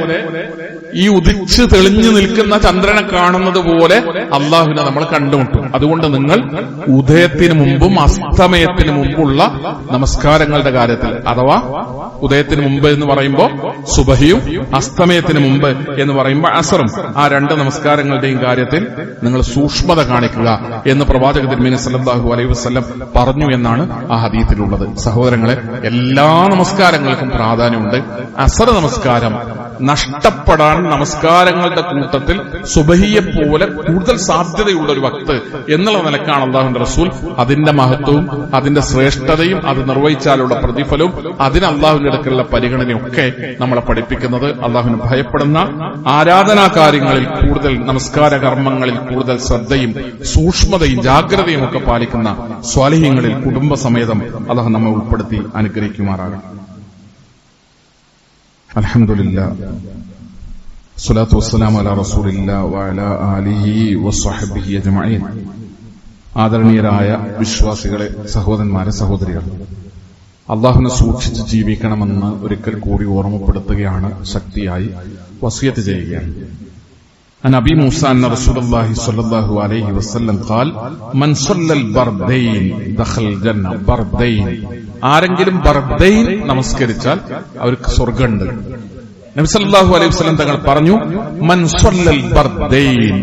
Speaker 1: ഈ ഉദിച്ച് തെളിഞ്ഞു നിൽക്കുന്ന ചന്ദ്രനെ കാണുന്നത് പോലെ അള്ളാഹുവിനെ നമ്മൾ കണ്ടുമുട്ടും. അതുകൊണ്ട് നിങ്ങൾ ഉദയത്തിന് മുമ്പും അസ്തമയത്തിന് മുമ്പുള്ള നമസ്കാരങ്ങളുടെ കാര്യത്തിൽ, അഥവാ ഉദയത്തിന് മുമ്പ് എന്ന് പറയുമ്പോൾ സുബഹിയും അസ്തമയത്തിന് മുമ്പ് എന്ന് പറയുമ്പോൾ അസറും, ആ 2 നമസ്കാരങ്ങളുടെയും കാര്യത്തിൽ നിങ്ങൾ സൂക്ഷ്മത കാണിക്കുക എന്ന് പ്രവാചക തിരുമേനി സല്ലല്ലാഹു അലൈഹി വസല്ലം പറഞ്ഞു എന്നാണ് ആ ഹദീസിലുള്ളത്. സഹോദരങ്ങളെ, എല്ലാ നമസ്കാരങ്ങൾക്കും പ്രാധാന്യമുണ്ട്. അസർ നമസ്കാരം നഷ്ടപ്പെടാൻ നമസ്കാരങ്ങളുടെ കൂട്ടത്തിൽ സുബഹിയെ പോലെ കൂടുതൽ സാധ്യതയുള്ള ഒരു വക്ത് എന്നുള്ള നിലക്കാണ് അള്ളാഹുവിന്റെ റസൂൽ അതിന്റെ മഹത്വവും അതിന്റെ ശ്രേഷ്ഠതയും അത് നിർവഹിച്ചാലുള്ള പ്രതിഫലവും അതിന് അള്ളാഹുവിന്റെ അടുക്കലുള്ള പരിഗണനയൊക്കെ നമ്മളെ പഠിപ്പിക്കുന്നത്. അള്ളാഹുവിന് ഭയപ്പെടുന്ന ആരാധനാ കാര്യങ്ങളിൽ കൂടുതൽ, നമസ്കാര കർമ്മങ്ങളിൽ കൂടുതൽ ശ്രദ്ധയും സൂക്ഷ്മതയും ജാഗ്രതയും ഒക്കെ പാലിക്കുന്ന സ്വാലിഹ്യങ്ങളിൽ കുടുംബസമേതം അള്ളാഹു നമ്മെ ഉൾപ്പെടുത്തി അനുഗ്രഹിക്കുമാറാകണം. അൽഹംദുലില്ലാഹ്, സ്വലാത്തു വസ്സലാമു അലാ റസൂലില്ലാഹി വഅലാ ആലിഹി വസ്വഹ്ബിഹി അജ്മഈൻ. ആദരണീയരായ വിശ്വാസികളെ, സഹോദരന്മാരെ, സഹോദരികളെ, അള്ളാഹുവിനെ സൂക്ഷിച്ച് ജീവിക്കണമെന്ന് ഒരിക്കൽ കൂടി ഓർമ്മപ്പെടുത്തുകയാണ്, ശക്തിയായി വസിയത്ത് ചെയ്യുകയാണ്. عن أبي موسى أن رسول الله صلى الله عليه وسلم قال من صلى البردين دخل الجنة. ബർദൈൻ, ആരെങ്കിലും ബർദൈൻ നമസ്കരിച്ചാൽ അവർക്ക് സ്വർഗ്ഗമുണ്ട്. നബി സല്ലല്ലാഹു അലൈഹി വസല്ലം തങ്ങൾ പറഞ്ഞു, മൻ സ്വല്ലൽ ബർദൈൻ.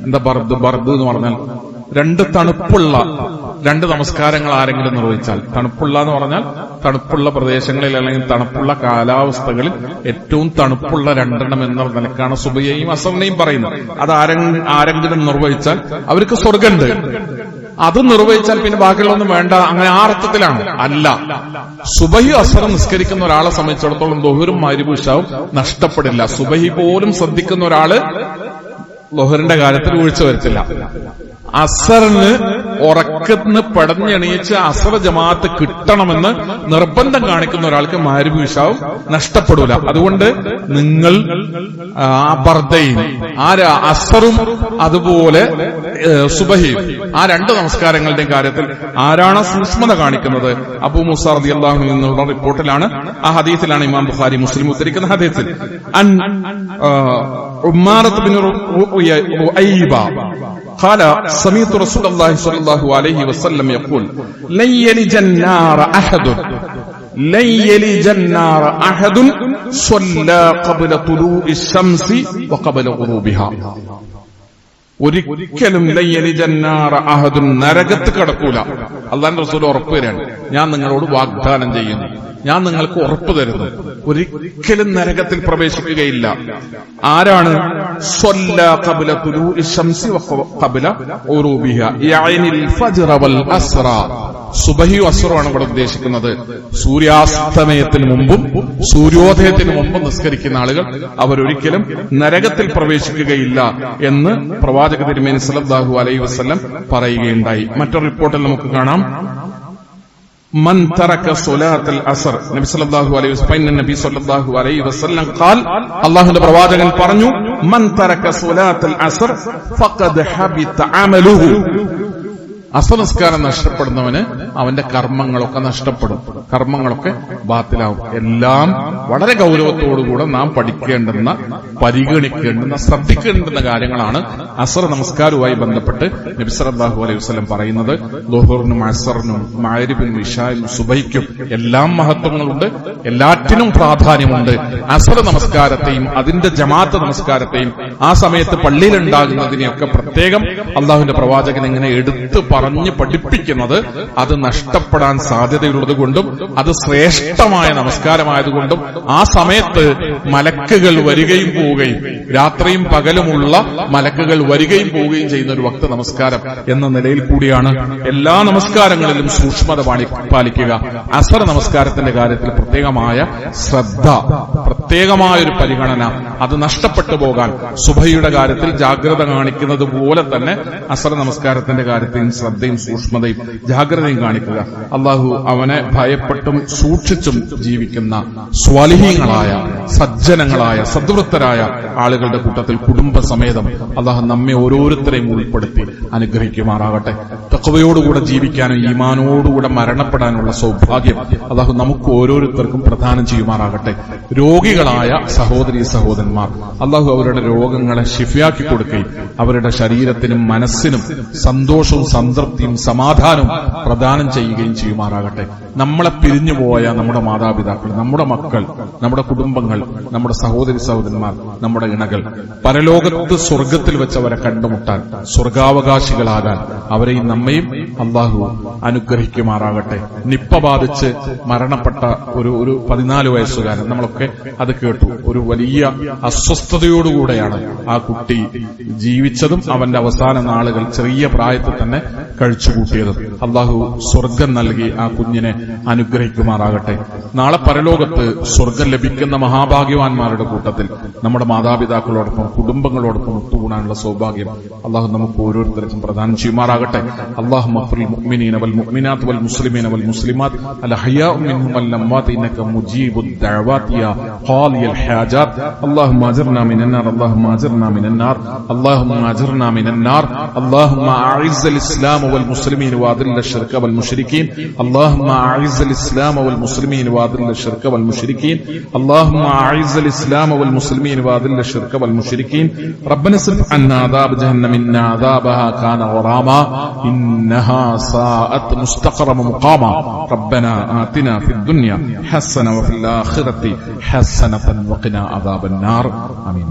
Speaker 1: എന്താ ബർദ് എന്ന് പറഞ്ഞാൽ 2 തണുപ്പുള്ള 2 നമസ്കാരങ്ങൾ ആരെങ്കിലും നിർവഹിച്ചാൽ, തണുപ്പുള്ള എന്ന് പറഞ്ഞാൽ തണുപ്പുള്ള പ്രദേശങ്ങളിൽ അല്ലെങ്കിൽ തണുപ്പുള്ള കാലാവസ്ഥകളിൽ ഏറ്റവും തണുപ്പുള്ള 2 എന്ന നിലക്കാണ് സുബഹിയെയും അസറിനെയും പറയുന്നത്. അത് ആരെങ്കിലും നിർവഹിച്ചാൽ അവർക്ക് സ്വർഗ്ഗമുണ്ട്. അത് നിർവഹിച്ചാൽ പിന്നെ ബാക്കിയുള്ളൊന്നും വേണ്ട, അങ്ങനെ ആ അർത്ഥത്തിലാണ് അല്ല. സുബഹി അസറും നിസ്കരിക്കുന്ന ഒരാളെ സംബന്ധിച്ചിടത്തോളം ദുഹറും മഗ്‌രിബും ഇശാഉം നഷ്ടപ്പെടില്ല. സുബഹി പോലും ശ്രദ്ധിക്കുന്ന ഒരാള് ളുഹറിന്റെ കാര്യത്തിൽ വീഴ്ച വരുത്തില്ല. അസറിന് ഉറക്കത്തിന് പടഞ്ഞെണീച്ച് അസർ ജമാഅത്ത് കിട്ടണമെന്ന് നിർബന്ധം കാണിക്കുന്ന ഒരാൾക്ക് മഗ്‌രിബ് ഇശാവും നഷ്ടപ്പെടൂല. അതുകൊണ്ട് നിങ്ങൾ ആ ബർദയും അസറും അതുപോലെ സുബഹിയും ആ രണ്ട് നമസ്കാരങ്ങളുടെയും കാര്യത്തിൽ ആരാണ് സൂക്ഷ്മത കാണിക്കുന്നത്? അബൂ മൂസ റളിയല്ലാഹു അൻഹു എന്നുള്ള റിപ്പോർട്ടിലാണ്, ആ ഹദീസിലാണ് ഇമാം ബുഖാരി മുസ്ലിം ഉദ്ധരിക്കുന്ന ഹദീസിൽ ഉമ്മാറത്ത് ബിൻ റുഅയ്ബ قال سمعت رسول الله صلى الله عليه وسلم يقول لن يلج النار أحد صلى قبل طلوع الشمس وقبل غروبها. ഒരിക്കലും നരകത്ത് കടക്കൂല. അല്ലാഹുവിന്റെ റസൂൽ ഉറപ്പ് തരാണ്, ഞാൻ നിങ്ങളോട് വാഗ്ദാനം ചെയ്യുന്നു, ഞാൻ നിങ്ങൾക്ക് ഉറപ്പ് തരുന്നു, ഒരിക്കലും നരകത്തിൽ പ്രവേശിക്കുകയില്ല. ആരാണ്? സ്വല്ലാ ഖബ്ല തുലൂഇ ശംസി വഖബ്ല ഉറൂബിഹാ യഅനിൽ ഫജ്റ വൽ അസ്റ. സുബഹിയും അസ്റുമാണ് ഇവിടെ ഉദ്ദേശിക്കുന്നത്. സൂര്യാസ്തമയത്തിന് മുമ്പും സൂര്യോദയത്തിന് മുമ്പും നിസ്കരിക്കുന്ന ആളുകൾ അവരൊരിക്കലും നരകത്തിൽ പ്രവേശിക്കുകയില്ല എന്ന് പ്രവാചക തിരുമേനി സല്ലല്ലാഹു അലൈഹി വസല്ലം പറയുകയുണ്ടായി. മറ്റൊരു റിപ്പോർട്ടിൽ നമുക്ക് കാണാം, മൻ തറക സ്വലാത്തുൽ അസ്ർ, നബി സല്ലല്ലാഹു അലൈഹി വസല്ലം നബി സല്ലല്ലാഹു അലൈഹി വസല്ലം ഖാൽ, അല്ലാഹുവിന്റെ പ്രവാചകൻ പറഞ്ഞു, മൻ തറക സ്വലാത്തുൽ അസ്ർ ഫഖദ് ഹബിത അമലുഹു. അസ്ർ നിസ്കാരം നഷ്ടപ്പെടുന്നവന് അവന്റെ കർമ്മങ്ങളൊക്കെ നഷ്ടപ്പെടും, കർമ്മങ്ങളൊക്കെ ബാത്തിലാവും. എല്ലാം വളരെ ഗൗരവത്തോടുകൂടെ നാം പഠിക്കേണ്ടുന്ന, പരിഗണിക്കേണ്ടുന്ന, ശ്രദ്ധിക്കേണ്ടുന്ന കാര്യങ്ങളാണ് അസ്ർ നമസ്കാരവുമായി ബന്ധപ്പെട്ട് നബി സല്ലല്ലാഹു അലൈഹി വസല്ലം പറയുന്നത്. ളുഹറിനും അസ്റിനും മഗ്‌രിബിനും ഇശാഇനും സുബഹിക്കും എല്ലാം മഹത്വങ്ങളുണ്ട്, എല്ലാറ്റിനും പ്രാധാന്യമുണ്ട്. അസ്ർ നമസ്കാരത്തെയും അതിന്റെ ജമാഅത്ത് നമസ്കാരത്തെയും ആ സമയത്ത് പള്ളിയിലുണ്ടാകുന്നതിനെയൊക്കെ പ്രത്യേകം അള്ളാഹുവിന്റെ പ്രവാചകൻ ഇങ്ങനെ എടുത്ത് പറഞ്ഞ് പഠിപ്പിക്കുന്നത് അത് നഷ്ടപ്പെടാൻ സാധ്യതയുള്ളത് കൊണ്ടും അത് ശ്രേഷ്ഠമായ നമസ്കാരമായതുകൊണ്ടും ആ സമയത്ത് മലക്കുകൾ വരികയും പോവുകയും രാത്രിയും പകലുമുള്ള മലക്കുകൾ വരികയും പോവുകയും ചെയ്യുന്ന ഒരു വക്ത നമസ്കാരം എന്ന നിലയിൽ കൂടിയാണ് എല്ലാ നമസ്കാരങ്ങളിലും സൂക്ഷ്മത പാലിക്കുക. അസ്ർ നമസ്കാരത്തിന്റെ കാര്യത്തിൽ പ്രത്യേകമായ ശ്രദ്ധ, പ്രത്യേകമായൊരു പരിഗണന, അത് നഷ്ടപ്പെട്ടു പോകാൻ സുബഹിയുടെ കാര്യത്തിൽ ജാഗ്രത കാണിക്കുന്നത് പോലെ തന്നെ അസ്ർ നമസ്കാരത്തിന്റെ കാര്യത്തിൽ ശ്രദ്ധയും സൂക്ഷ്മതയും ജാഗ്രതയും കാണിക്കുക. അള്ളാഹു അവനെ ഭയപ്പെട്ടും സൂക്ഷിച്ചും ജീവിക്കുന്ന സ്വാലിഹീങ്ങളായ, സജ്ജനങ്ങളായ, സദ്വൃത്തരായ ആളുകളുടെ കൂട്ടത്തിൽ കുടുംബസമേതം അള്ളാഹു നമ്മെ ഓരോരുത്തരെയും ഉൾപ്പെടുത്തി അനുഗ്രഹിക്കുമാറാകട്ടെ. തഖ്വയോടുകൂടെ ജീവിക്കാനും ഈമാനോടുകൂടെ മരണപ്പെടാനുള്ള സൗഭാഗ്യം അള്ളാഹു നമുക്ക് ഓരോരുത്തർക്കും പ്രദാനം ചെയ്യുമാറാകട്ടെ. രോഗികളായ സഹോദരീ സഹോദരന്മാർ അള്ളാഹു അവരുടെ രോഗങ്ങളെ ശിഫയാക്കി കൊടുക്കുകയും അവരുടെ ശരീരത്തിനും മനസ്സിനും സന്തോഷവും സംതൃപ്തിയും സമാധാനവും പ്രദാനം ചെയ്യുകയും ചെയ്യുമാറാകട്ടെ. നമ്മളെ പിരിഞ്ഞുപോയ നമ്മുടെ മാതാപിതാക്കൾ, നമ്മുടെ മക്കൾ, നമ്മുടെ കുടുംബങ്ങൾ, നമ്മുടെ സഹോദരി സഹോദരന്മാർ, നമ്മുടെ ഇണകൾ പരലോകത്ത് സ്വർഗത്തിൽ വെച്ചവരെ കണ്ടുമുട്ടാൻ, സ്വർഗാവകാശികളാകാൻ അവരെയും നമ്മയും അള്ളാഹു അനുഗ്രഹിക്കുമാറാകട്ടെ. നിപ്പ ബാധിച്ച് മരണപ്പെട്ട ഒരു 14 വയസ്സുകാരൻ, നമ്മളൊക്കെ അത് കേട്ടു. ഒരു വലിയ അസ്വസ്ഥതയോടുകൂടെയാണ് ആ കുട്ടി ജീവിച്ചതും അവന്റെ അവസാന നാളുകൾ ചെറിയ പ്രായത്തിൽ തന്നെ കഴിച്ചുകൂട്ടിയതും. അള്ളാഹു സ്വർഗം നൽകി ആ കുഞ്ഞിനെ അനുഗ്രഹിക്കുമാറാകട്ടെ. നാളെ പരലോകത്ത് സ്വർഗം ലഭിക്കുന്ന മഹാഭാഗ്യവാന്മാരുടെ കൂട്ടത്തിൽ നമ്മുടെ മാതാപിതാക്കളോടൊപ്പം കുടുംബങ്ങളോടൊപ്പം ഒത്തുകൂടാനുള്ള സൗഭാഗ്യം അള്ളാഹു നമുക്ക് ഓരോരുത്തർക്കും പ്രദാനം ചെയ്യുമാറാകട്ടെ. അല്ലാഹുമ്മ ഗ്ഫിർ മുഅ്മിനീന വൽ മുഅ്മിനാത്ത് വൽ മുസ്ലിമീന വൽ മുസ്ലിമാത്ത് അൽ അഹ്യാഉ മിൻഹും വൽ അംവാത്ത് ഇന്നക മുജീബുദ് ദഅവാതി യാ ഖാലിയൽ ഹാജാത്ത്. അല്ലാഹുമ്മ അജിർനാ മിനൻ നാർ, അല്ലാഹുമ്മ അജിർനാ മിനൻ നാർ, അല്ലാഹുമ്മ അജിർനാ മിനൻ നാർ. അല്ലാഹുമ്മ അഇസ്സൽ ഇസ്ലാമ വൽ മുസ്ലിമീന വഅദില്ല الشرك والمشركين. اللهم أعز الإسلام والمسلمين وأذل الشرك والمشركين. اللهم أعز الإسلام والمسلمين وأذل الشرك والمشركين. ربنا اصرف عنا عذاب جهنم إن عذابها كان غراما إنها ساءت مستقرا مقاما. ربنا آتنا في الدنيا حسنة وفي الآخرة حسنة وقنا عذاب النار. آمين.